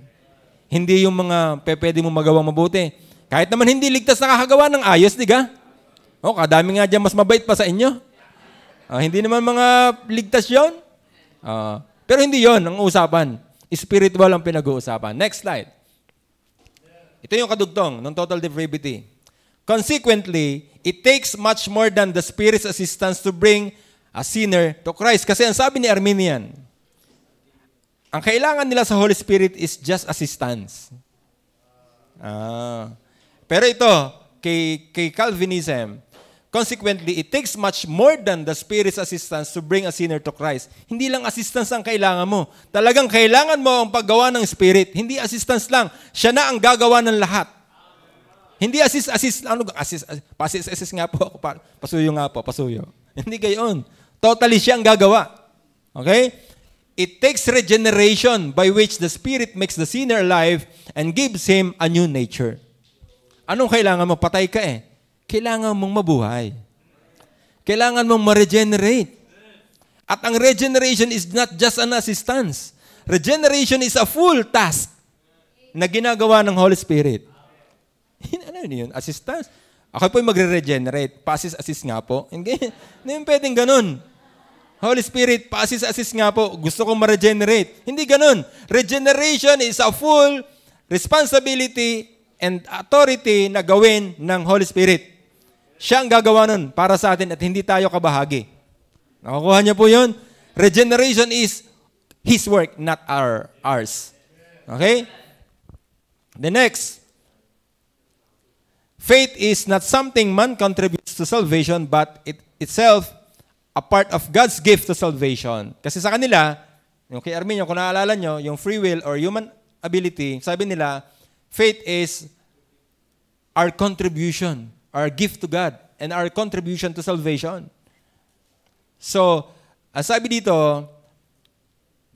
Hindi yung mga pwede mo magawang mabuti. Kahit naman hindi ligtas nakakagawa ng ayos, diga? Kadami nga dyan mas mabait pa sa inyo. Hindi naman mga ligtas yun. Pero hindi yon ang usapan. Spiritual ang pinag-uusapan. Next slide. Ito yung kadugtong ng total depravity. Consequently, it takes much more than the Spirit's assistance to bring a sinner to Christ. Kasi ang sabi ni Arminian, ang kailangan nila sa Holy Spirit is just assistance. Pero ito, kay Calvinism, consequently, it takes much more than the Spirit's assistance to bring a sinner to Christ. Hindi lang assistance ang kailangan mo. Talagang kailangan mo ang paggawa ng Spirit. Hindi assistance lang. Siya na ang gagawa ng lahat. Hindi assist nga po ako. Pasuyo nga po, pasuyo. Hindi gayon. Totally siya ang gagawa. Okay? It takes regeneration by which the Spirit makes the sinner alive and gives him a new nature. Anong kailangan mo? Patay ka eh. Kailangan mong mabuhay. Kailangan mong ma-regenerate. At ang regeneration is not just an assistance. Regeneration is a full task na ginagawa ng Holy Spirit. Ano yun? Assistance? Ako po yung magre-regenerate. Pa-assist nga po. Hindi yung pwedeng ganun. Holy Spirit, pa-assist nga po. Gusto kong ma-regenerate. Hindi ganun. Regeneration is a full responsibility and authority na gawin ng Holy Spirit. Siya ang gagawa nun para sa atin at hindi tayo kabahagi. Nakukuha niyo po yun? Regeneration is His work, not ours. Okay? The next. Faith is not something man contributes to salvation, but itself a part of God's gift to salvation. Kasi sa kanila, yung kay Arminio, kung naalala nyo, yung free will or human ability, sabi nila, faith is our contribution, our gift to God, and our contribution to salvation. So, sabi dito,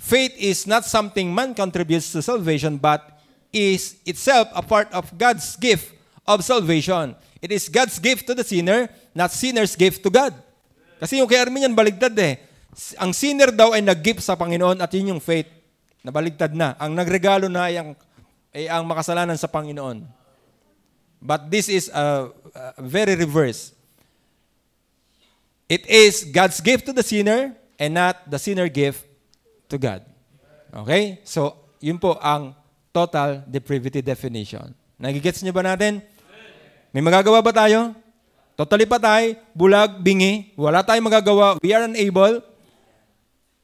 faith is not something man contributes to salvation, but is itself a part of God's gift of salvation. It is God's gift to the sinner, not sinner's gift to God. Kasi yung kay Arminian, baligtad eh. Ang sinner daw ay nag-gift sa Panginoon at yun yung faith. Nabaligtad na. Ang nagregalo na ay ang makasalanan sa Panginoon. But this is very reverse. It is God's gift to the sinner and not the sinner gift to God. Okay? So, yun po ang total depravity definition. Nagigets niyo ba natin? May magagawa ba tayo? Totally patay, bulag, bingi, wala tayong magagawa. We are unable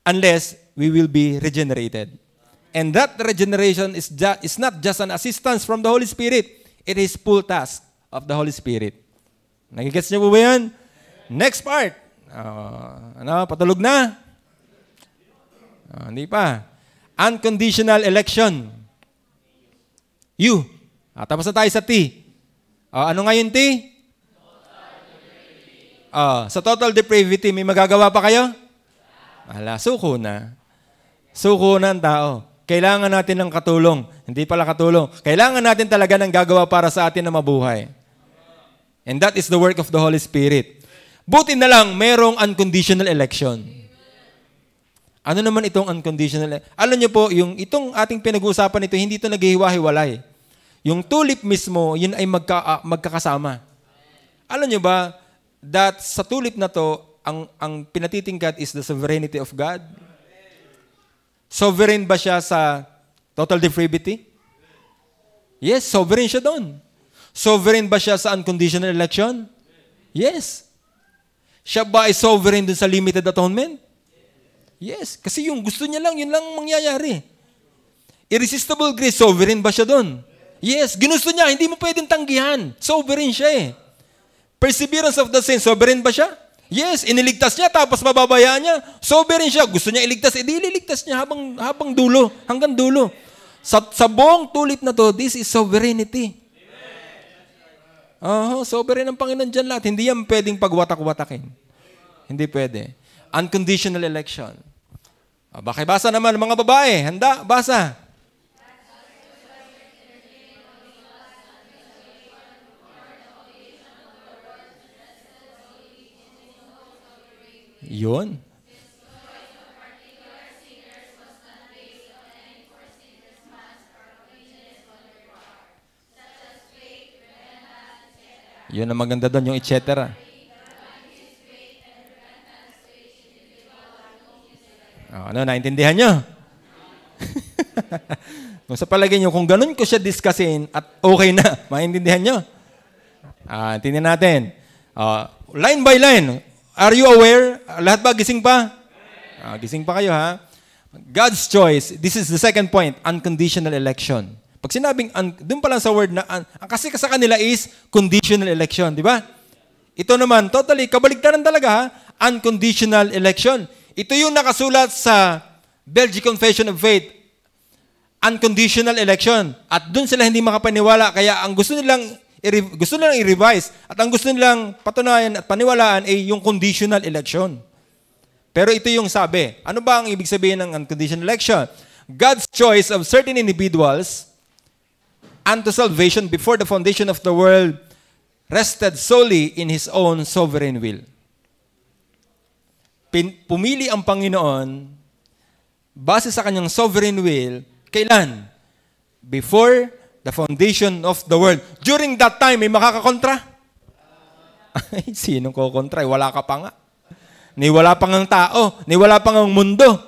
unless we will be regenerated. And that regeneration is not just an assistance from the Holy Spirit. It is full task of the Holy Spirit. Nagigets niyo po ba yan? Next part. Patulog na? Hindi pa. Unconditional election. U. Tapos na tayo sa T. Ano nga yung T? Sa total depravity, may magagawa pa kayo? Suko na. Suko na ang tao. Kailangan natin ng katulong. Hindi pala katulong. Kailangan natin talaga ng gagawa para sa atin na mabuhay. And that is the work of the Holy Spirit. Buti na lang, merong unconditional election. Ano naman itong unconditional election? Alam niyo po, itong ating pinag-uusapan ito, hindi ito naghihiwa-hiwalay. Yung tulip mismo, yun ay magkakasama. Alam niyo ba, that sa tulip na to, ang pinatitingkat is the sovereignty of God. Sovereign ba siya sa total depravity? Yes, sovereign siya doon. Sovereign ba siya sa unconditional election? Yes. Siya ba ay sovereign doon sa limited atonement? Yes. Kasi yung gusto niya lang, yun lang mangyayari. Irresistible grace, sovereign ba siya doon? Yes. Ginusto niya, hindi mo pwedeng tanggihan. Sovereign siya eh. Perseverance of the saints, sovereign ba siya? Yes, iniligtas niya tapos mababayaan niya. Sovereign siya. Gusto niya iligtas, ililigtas niya habang dulo, hanggang dulo. Sa buong tulip na to, this is sovereignty. Sovereign ang Panginoon dyan lahat. Hindi yan pwedeng pagwatak-watakin. Hindi pwede. Unconditional election. Basa naman mga babae. Handa, basa. Yun. Yun ang maganda doon, yung etc. Naintindihan nyo? Kung sa palagay nyo, kung ganun ko siya discussin at okay na, maintindihan nyo? Tingnan natin. Line by line. Are you aware? Lahat ba gising pa? Gising pa kayo, ha? God's choice. This is the second point, unconditional election. Pag sinabing, doon pa lang sa word na, kasi sa kanila is conditional election, di ba? Ito naman, totally, kabaligtaran talaga, ha? Unconditional election. Ito yung nakasulat sa Belgic Confession of Faith. Unconditional election. At doon sila hindi makapaniwala, kaya ang gusto nilang i-revise at ang gusto nilang patunayan at paniwalaan ay yung conditional election. Pero ito yung sabi. Ano ba ang ibig sabihin ng unconditional election? God's choice of certain individuals unto salvation before the foundation of the world rested solely in His own sovereign will. Pumili ang Panginoon base sa kanyang sovereign will. Kailan? Before the foundation of the world. During that time, may makakakontra? Ay, sinong kukontra? Wala ka pa nga. Ni wala pang ang tao. Ni wala pang ang mundo.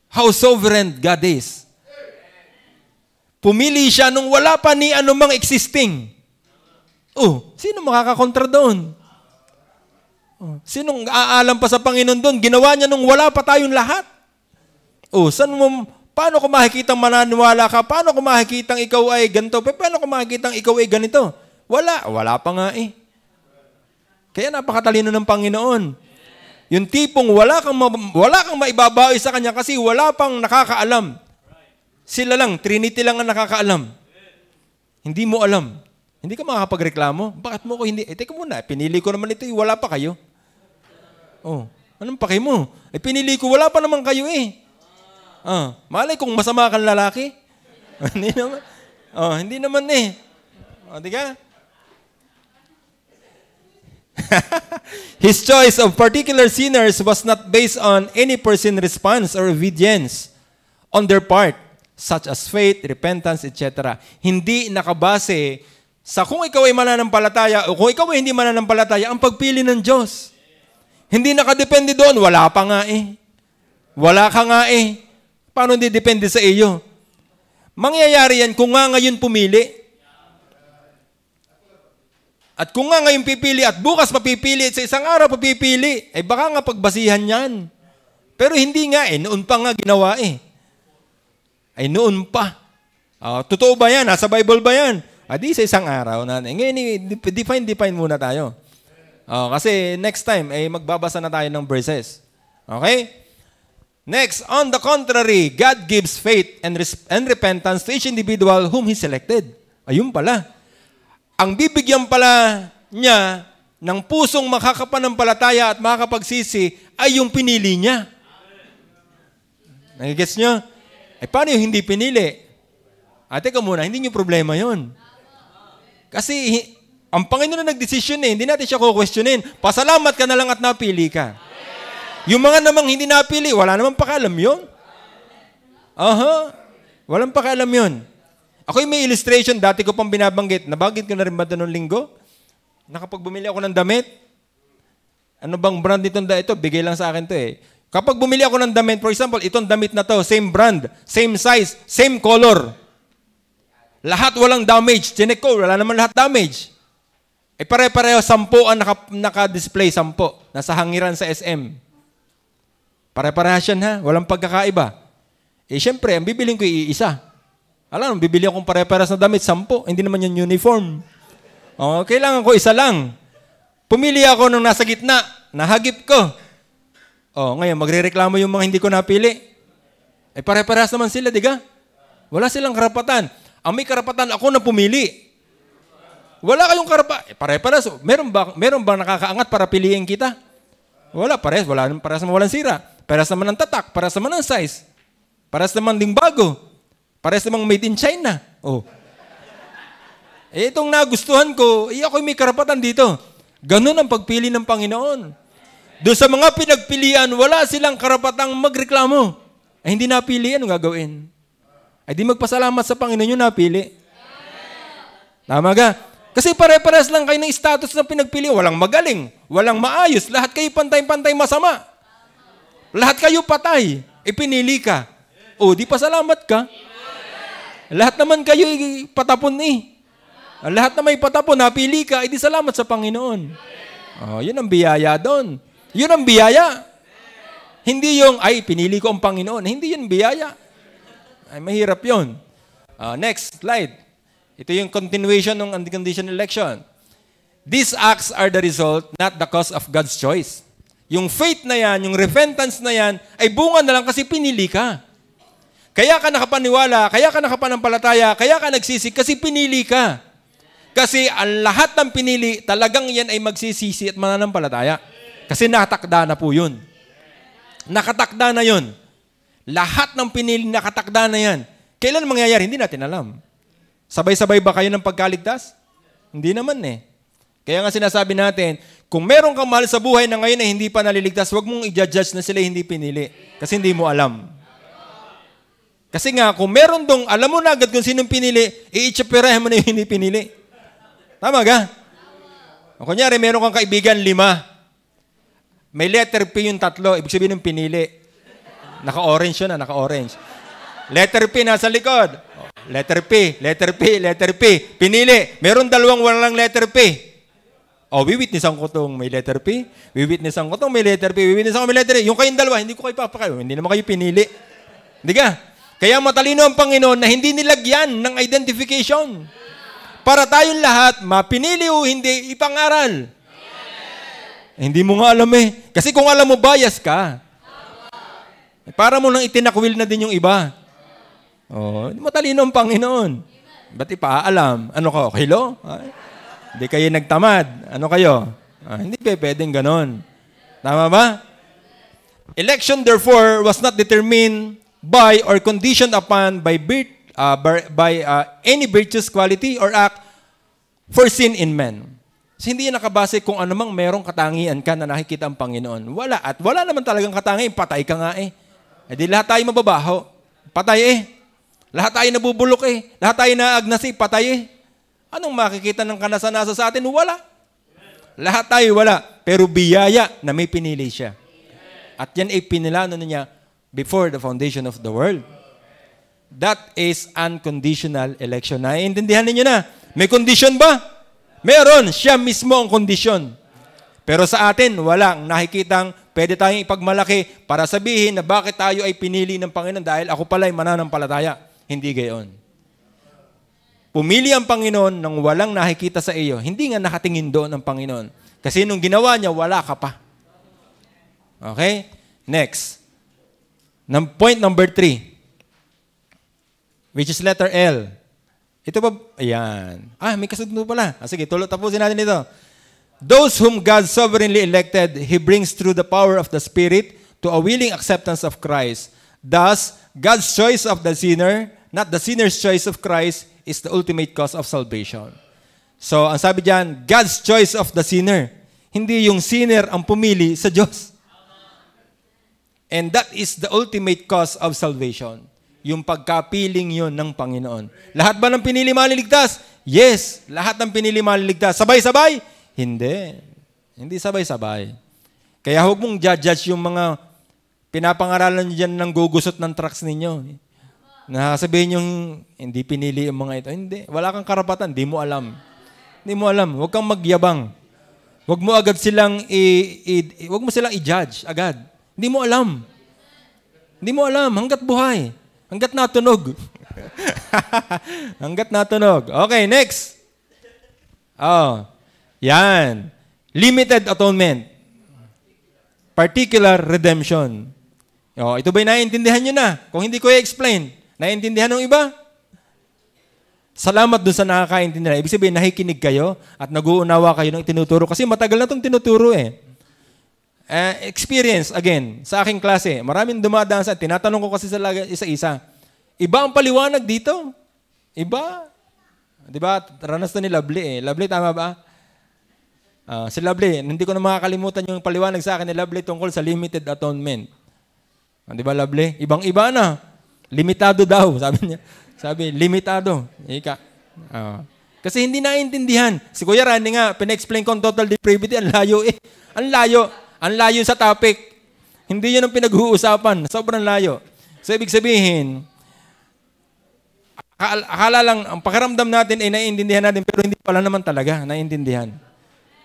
How sovereign God is. Pumili siya nung wala pa ni anumang existing. Sino makakakontra doon? Sinong aalam pa sa Panginoon doon? Ginawa niya nung wala pa tayong lahat. Paano ko makikitang mananiwala ka? Paano ko makikitang ikaw ay ganito? Paano ko makikitang ikaw ay ganito? Wala pa nga eh. Kaya napakatalino ng Panginoon. Yung tipong wala kang maibabawi sa Kanya kasi wala pang nakakaalam. Sila lang, Trinity lang ang nakakaalam. Hindi mo alam. Hindi ka makakapagreklamo. Bakit mo ko hindi? Teka muna, pinili ko naman ito, wala pa kayo. Anong paki mo? Pinili ko, wala pa naman kayo eh. Malay kung masama kang lalaki. Hindi naman. Hindi naman eh. Di ka? His choice of particular sinners was not based on any person response or obedience on their part, such as faith, repentance, etc. Hindi nakabase sa kung ikaw ay mananampalataya o kung ikaw ay hindi mananampalataya, ang pagpili ng Diyos. Hindi nakadepende doon. Wala pa nga eh. Wala ka nga eh. Paano hindi depende sa iyo? Mangyayari yan kung nga ngayon pumili. At kung nga ngayon pipili at bukas papipili at sa isang araw papipili, baka nga pagbasihan yan. Pero hindi nga eh. Noon pa nga ginawa eh. Noon pa. Totoo ba yan? Nasa Bible ba yan? Di sa isang araw na. Ngayon, define muna tayo. Kasi next time, magbabasa na tayo ng verses. Okay? Next, on the contrary, God gives faith and repentance to each individual whom He selected. Ayun pala. Ang bibigyan pala niya ng pusong makakapanampalataya at makakapagsisi ay yung pinili niya. Nagigets nyo? Paano yung hindi pinili? Teka muna, hindi niyo problema yon. Kasi ang Panginoon na nagdesisyon hindi natin siya kukwestiyonin. Pasalamat ka na lang at napili ka. Yung mga namang hindi napili, wala namang pakialam yun. Walang pakialam yun. Ako'y may illustration, dati ko pang binabanggit. Nabanggit ko na rin ba ito noong linggo? Bumili ako ng damit. Ano bang brand nitong ito? Bigay lang sa akin to eh. Kapag bumili ako ng damit, for example, itong damit na to, same brand, same size, same color. Lahat walang damage. Chinek ko, wala naman lahat damage. Pare-pareho, 10 ang naka-display, 10. Nasa hangiran sa SM. Pare-parehas yan ha, walang pagkakaiba. Siyempre, ang bibiling ko iisa. Alam mo, bibili akong pare-parehas na damit, 10. Hindi naman yung uniform. Kailangan ko isa lang. Pumili ako nung nasa gitna, nahagip ko. Ngayon, magrereklamo yung mga hindi ko napili. Pare-parehas naman sila, di ka? Wala silang karapatan. Ang may karapatan, ako na pumili. Wala kayong karapatan. Pare-parehas. Meron ba nakakaangat para piliin kita? Wala, parehas. Parehas naman walang sira. Parehas naman ng tatak. Parehas naman ng size. Parehas naman ding bago. Parehas namang made in China. Itong nagustuhan ko, ako'y may karapatan dito. Ganun ang pagpili ng Panginoon. Doon sa mga pinagpilian, wala silang karapatang magreklamo. Hindi napili, anong gagawin? Di magpasalamat sa Panginoon yung napili. Tama ka? Kasi pare-parehas lang kayo ng status na pinagpili. Walang magaling, walang maayos. Lahat kayo pantay-pantay masama. Lahat kayo patay. Pinili ka. Di pasalamat ka. Lahat naman kayo patapon eh. Lahat na may patapon, napili ka, di salamat sa Panginoon. Yun ang biyaya doon. Yun ang biyaya. Hindi yung, pinili ko ang Panginoon. Hindi yun biyaya. Mahirap yun. Next slide. Ito yung continuation ng unconditional election. These acts are the result, not the cause of God's choice. Yung faith na yan, yung repentance na yan, ay bunga na lang kasi pinili ka. Kaya ka nakapaniwala, kaya ka nakapanampalataya, kaya ka nagsisi kasi pinili ka. Kasi ang lahat ng pinili, talagang yan ay magsisisi at mananampalataya. Kasi nakatakda na po yun. Nakatakda na yun. Lahat ng pinili, nakatakda na yan. Kailan mangyayari? Hindi natin alam. Sabay-sabay ba kayo ng pagkaligtas? Hindi naman eh. Kaya nga sinasabi natin, kung meron kang mahal sa buhay na ngayon ay hindi pa naliligtas, huwag mong i-judge na sila hindi pinili. Kasi hindi mo alam. Kasi nga, kung meron dong, alam mo na agad kung sinong pinili, i-itsapirahan mo na yung hindi pinili. Tama ka? O kunyari, meron kang kaibigan, 5. May letter P yung 3, ibig sabihin ng pinili. Naka-orange yun naka-orange. Letter P nasa likod. Letter P, letter P, letter P. Pinili. Meron 2 walang letter P. Wiwitnessan ko itong may letter P. Wiwitnessan ko itong may letter P. Wiwitnessan ko may letter P. Yung kayong 2, hindi ko kayo papakayo. Hindi naman kayo pinili. Hindi ka? Kaya matalino ang Panginoon na hindi nilagyan ng identification. Para tayong lahat, mapinili o hindi, ipangaral. Hindi mo nga alam eh. Kasi kung alam mo, bias ka. Para mo nang itinakwil na din yung iba. Matalino ang Panginoon. Ba't ipaalam? Ano ka? Okay, lo? Hindi kayo nagtamad. Ano kayo? Hindi pwedeng ganon. Tama ba? Election, therefore, was not determined by or conditioned upon by any virtuous quality or act foreseen in men. So, hindi yan nakabase kung anumang merong katangian ka na nakikita ang Panginoon. Wala. At wala naman talagang katangian. Patay ka nga eh. Di lahat tayo mababaho. Patay eh. Lahat tayo nabubulok eh. Lahat tayo naagnas eh. Patay eh. Anong makikita ng kanasa-nasa sa atin? Wala. Lahat tayo wala. Pero biyaya na may pinili siya. At yan ay pinilano niya before the foundation of the world. That is unconditional election. Naiintindihan ninyo na? May condition ba? Meron. Siya mismo ang kondisyon. Pero sa atin, walang nakikitang pwede tayong ipagmalaki para sabihin na bakit tayo ay pinili ng Panginoon dahil ako pala ay mananampalataya. Hindi gayon. Pumili ang Panginoon nang walang nakikita sa iyo. Hindi nga nakatingin doon ang Panginoon. Kasi nung ginawa niya, wala ka pa. Okay? Next. Point number 3. Which is letter L. Ito ba? Ayan. May kasunod pala. Sige, tapusin natin ito. Those whom God sovereignly elected, He brings through the power of the Spirit to a willing acceptance of Christ. Thus, God's choice of the sinner, not the sinner's choice of Christ, is the ultimate cause of salvation. So, ang sabi diyan, God's choice of the sinner. Hindi yung sinner ang pumili sa Diyos. And that is the ultimate cause of salvation. Yung pagkapiling yun ng Panginoon. Lahat ba ng pinili maliligtas? Yes. Lahat ng pinili maliligtas. Sabay-sabay? Hindi. Hindi sabay-sabay. Kaya huwag mong judge yung mga pinapangaralan nyo dyan ng gugusot ng trucks ninyo. Nakasabihin yung hindi pinili yung mga ito. Hindi. Wala kang karapatan. Hindi mo alam. Hindi mo alam. Huwag kang magyabang. Huwag mo agad silang huwag mo silang i-judge agad. Hindi mo alam. Hindi mo alam. Hanggat buhay. Hanggat natunog. Hanggat natunog. Okay, next. Yan. Limited atonement. Particular redemption. Ito ba'y naiintindihan nyo na? Kung hindi ko i-explain, naiintindihan ng iba? Salamat dun sa nakakaintindihan. Ibig sabihin, nakikinig kayo at nag-uunawa kayo ng tinuturo. Kasi matagal na itong tinuturo eh. Experience, again, sa aking klase, maraming dumadaan sa, tinatanong ko kasi sa isa-isa, iba ang paliwanag dito. Iba. Di ba? Ranas na ni Lovely eh. Lovely, tama ba? Si Lovely, hindi ko na makakalimutan yung paliwanag sa akin ni Lovely tungkol sa limited atonement. Di ba, Lovely? Ibang-iba na. Limitado daw, sabi niya. Sabi, limitado. Ika. Kasi hindi naiintindihan. Si Kuya Randy nga, pina-explain ko ang total depravity, ang layo eh. Ang layo. Ang layo sa topic. Hindi yun ang pinag-uusapan. Sobrang layo. So, ibig sabihin, akala lang, ang pakiramdam natin ay naiintindihan natin, pero hindi pala naman talaga naiintindihan.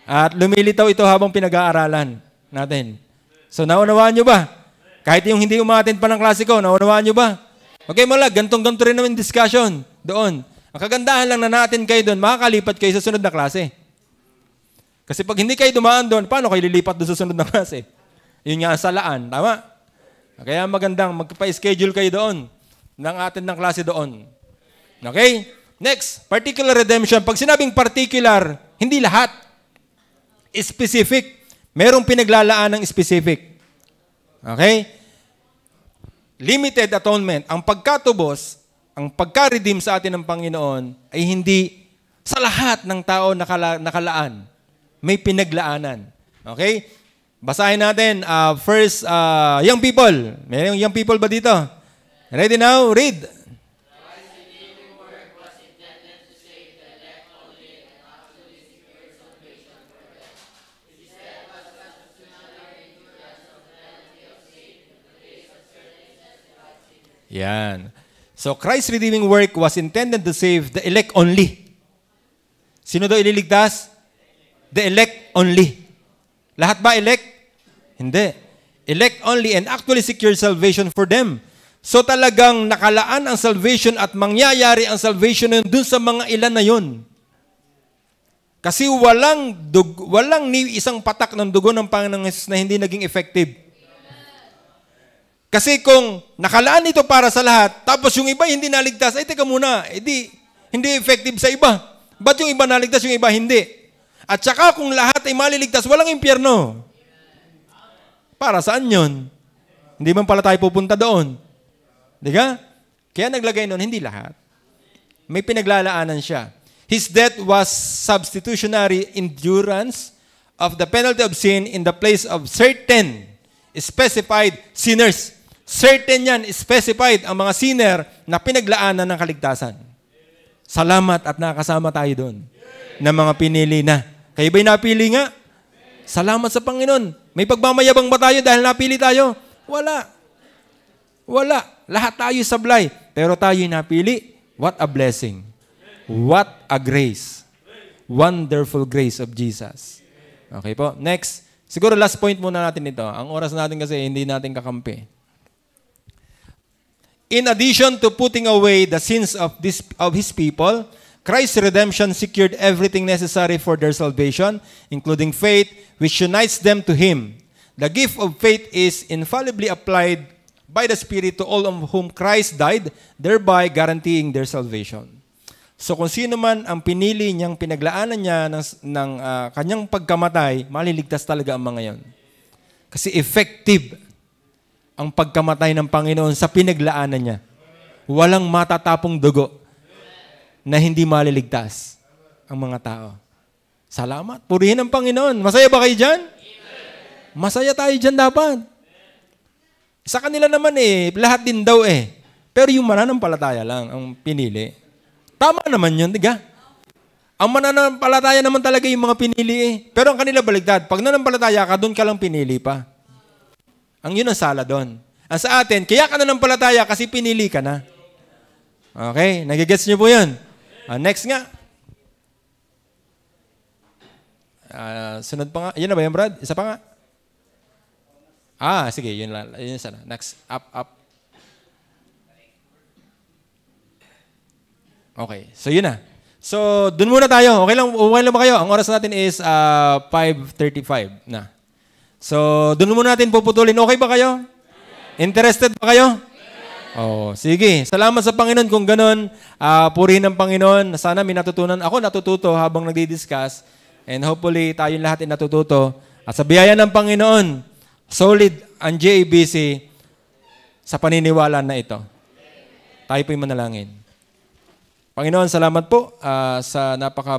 At lumilitaw ito habang pinag-aaralan natin. So, naunawaan nyo ba? Kahit yung hindi umattend pa ng klase ko, naunawaan nyo ba? Okay, mula, gantong-ganto rin naman discussion doon. Ang kagandahan lang na natin kayo doon, makakalipat kayo sa sunod na klase. Kasi pag hindi kayo dumaan doon, paano kayo lilipat doon sa sunod na klase? Yun nga ang salaan, tama? Kaya magandang magpa-schedule kayo doon ng atin ng klase doon. Okay? Next, particular redemption. Pag sinabing particular, hindi lahat. Specific. Merong pinaglalaan ng specific. Okay? Limited atonement. Ang pagkatubos, ang pagka-redeem sa atin ng Panginoon ay hindi sa lahat ng tao nakalaan. May pinaglaanan. Okay? Basahin natin. First, young people. May young people ba dito? Ready now? Read. Yan. So, Christ's redeeming work was intended to save the elect only. Sino daw ililigtas? The elect only. Lahat ba elect? Hindi. Elect only and actually secure salvation for them. So, talagang nakalaan ang salvation at mangyayari ang salvation na dun sa mga ilan na yun. Kasi walang ni isang patak ng dugo ng Panginoon na hindi naging effective. Kasi kung nakalaan ito para sa lahat, tapos yung iba hindi naligtas, ay teka muna, hindi effective sa iba. Ba't yung iba naligtas, yung iba hindi? At saka kung lahat ay maliligtas, walang impyerno. Para saan yun? Hindi man pala tayo pupunta doon. Di ka? Kaya naglagay nun, hindi lahat. May pinaglalaanan siya. His death was substitutionary endurance of the penalty of sin in the place of certain specified sinners. Certain yan, specified ang mga sinner na pinaglaanan ng kaligtasan. Salamat at nakasama tayo doon na mga pinili na. Kayo ba'y napili nga? Salamat sa Panginoon. May pagmamayabang ba tayo dahil napili tayo? Wala. Wala. Lahat tayo sablay. Pero tayo napili. What a blessing. What a grace. Wonderful grace of Jesus. Okay po. Next. Siguro last point muna natin ito. Ang oras natin kasi hindi natin kakampi. In addition to putting away the sins of His people, Christ's redemption secured everything necessary for their salvation, including faith, which unites them to Him. The gift of faith is infallibly applied by the Spirit to all of whom Christ died, thereby guaranteeing their salvation. So kung sino man ang pinili niyang pinaglaanan niya ng kanyang pagkamatay, maliligtas talaga ang mga yon. Kasi effective ang pagkamatay ng Panginoon sa pinaglaanan niya. Walang matatapong dugo na hindi maliligtas ang mga tao. Salamat. Purihin ang Panginoon. Masaya ba kayo dyan? Masaya tayo dyan dapat. Sa kanila naman lahat din daw Pero yung mananampalataya lang ang pinili. Tama naman yun, diga? Ang mananampalataya naman talaga yung mga pinili Pero ang kanila baligtad. Pag nanampalataya ka, doon ka lang pinili pa. Ang yun ang sala doon. Ang sa atin, kaya ka nanampalataya kasi pinili ka na. Okay? Nagigets niyo po yun? Next nga. Sunod pa nga. Yun na ba yan, Brad? Isa pa nga. Sige. Yun lang. Yun sana. Next. Up. Okay. So, yun na. So, dun muna tayo. Okay lang ba kayo? Ang oras natin is 5:35 na. So, dun muna natin puputulin. Okay ba kayo? Interested ba kayo? Sige. Salamat sa Panginoon kung ganun. Purihin ng Panginoon. Sana may natutunan. Ako natututo habang nagdi-discuss. And hopefully, tayong lahat ay natututo. At sa biyaya ng Panginoon, solid ang JABC sa paniniwala na ito. Tayo po'y manalangin. Panginoon, salamat po sa